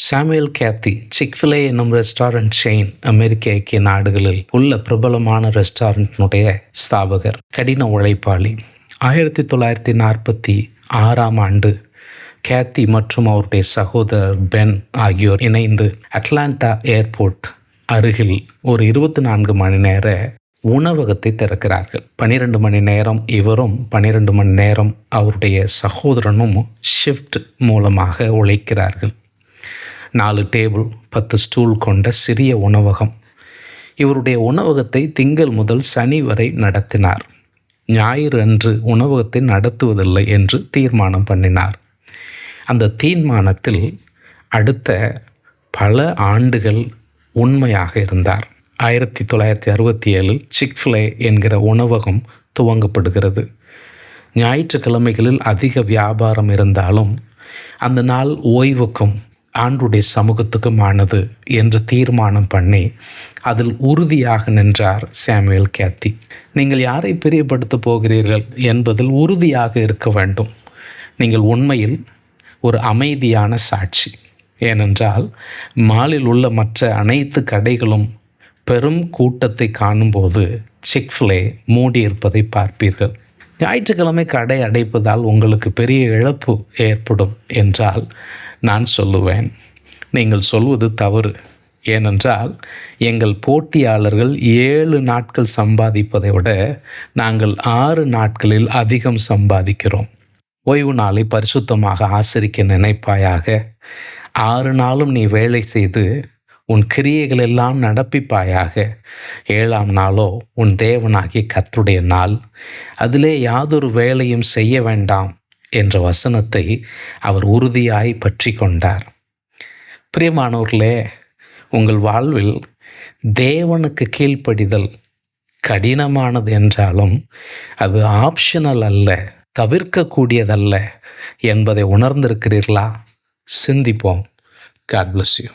Samuel Ketti சிக்ஃபிலே என்னும் restaurant chain அமெரிக்க ஐக்கிய நாடுகளில் உள்ள பிரபலமான ரெஸ்டாரண்ட்டினுடைய ஸ்தாபகர், கடின உழைப்பாளி. 1946ஆம் ஆண்டு கேத்தி மற்றும் அவருடைய சகோதரர் பென் ஆகியோர் இணைந்து அட்லாண்டா ஏர்போர்ட் அருகில் ஒரு 24 மணி நேர உணவகத்தை திறக்கிறார்கள். 12 மணி நேரம் இவரும் 12 மணி நேரம் அவருடைய சகோதரனும் ஷிஃப்ட் மூலமாக உழைக்கிறார்கள். 4 டேபிள் 10 ஸ்டூல் கொண்ட சிறிய உணவகம். இவருடைய உணவகத்தை திங்கள் முதல் சனி வரை நடத்தினார். ஞாயிறு அன்று உணவகத்தை நடத்துவதில்லை என்று தீர்மானம் பண்ணினார். அந்த தீர்மானத்தில் அடுத்த பல ஆண்டுகள் உண்மையாக இருந்தார். 1967 சிக்ஃபிலே என்கிற உணவகம் துவங்கப்படுகிறது. ஞாயிற்றுக்கிழமைகளில் அதிக வியாபாரம் இருந்தாலும் அந்த நாள் ஓய்வுக்கும் ஆண்டுடைய சமூகத்துக்குமானது என்று தீர்மானம் பண்ணி அதில் உறுதியாக நின்றார் சாமுவேல் கேத்தி. நீங்கள் யாரை பிரியப்படுத்த போகிறீர்கள் என்பதில் உறுதியாக இருக்க வேண்டும். நீங்கள் உண்மையில் ஒரு அமைதியான சாட்சி. ஏனென்றால் மாலில் உள்ள மற்ற அனைத்து கடைகளும் பெரும் கூட்டத்தை காணும்போது சிக்ஃபிலே மூடியிருப்பதை பார்ப்பீர்கள். ஞாயிற்றுக்கிழமை கடை அடைப்பதால் உங்களுக்கு பெரிய இழப்பு ஏற்படும் என்றால் நான் சொல்லுவேன், நீங்கள் சொல்வது தவறு. ஏனென்றால் எங்கள் போட்டியாளர்கள் 7 நாட்கள் சம்பாதிப்பதை விட நாங்கள் 6 நாட்களில் அதிகம் சம்பாதிக்கிறோம். ஓய்வு நாளை பரிசுத்தமாக ஆசரிக்க நினைப்பாயாக. 6 நாளும் நீ வேலை செய்து உன் கிரியைகள் எல்லாம் நடப்பிப்பாயாக. 7ஆம் நாளோ உன் தேவனாகிய கர்த்தருடைய நாள், அதிலே யாதொரு வேலையும் செய்ய வேண்டாம் என்ற வசனத்தை அவர் உறுதியாய் பற்றி கொண்டார். பிரியமானவர்களே, உங்கள் வாழ்வில் தேவனுக்கு கீழ்ப்படிதல் கடினமானது என்றாலும் அது ஆப்ஷனல் அல்ல, தவிர்க்கக்கூடியதல்ல என்பதை உணர்ந்திருக்கிறீர்களா? சிந்திப்போம். God bless you.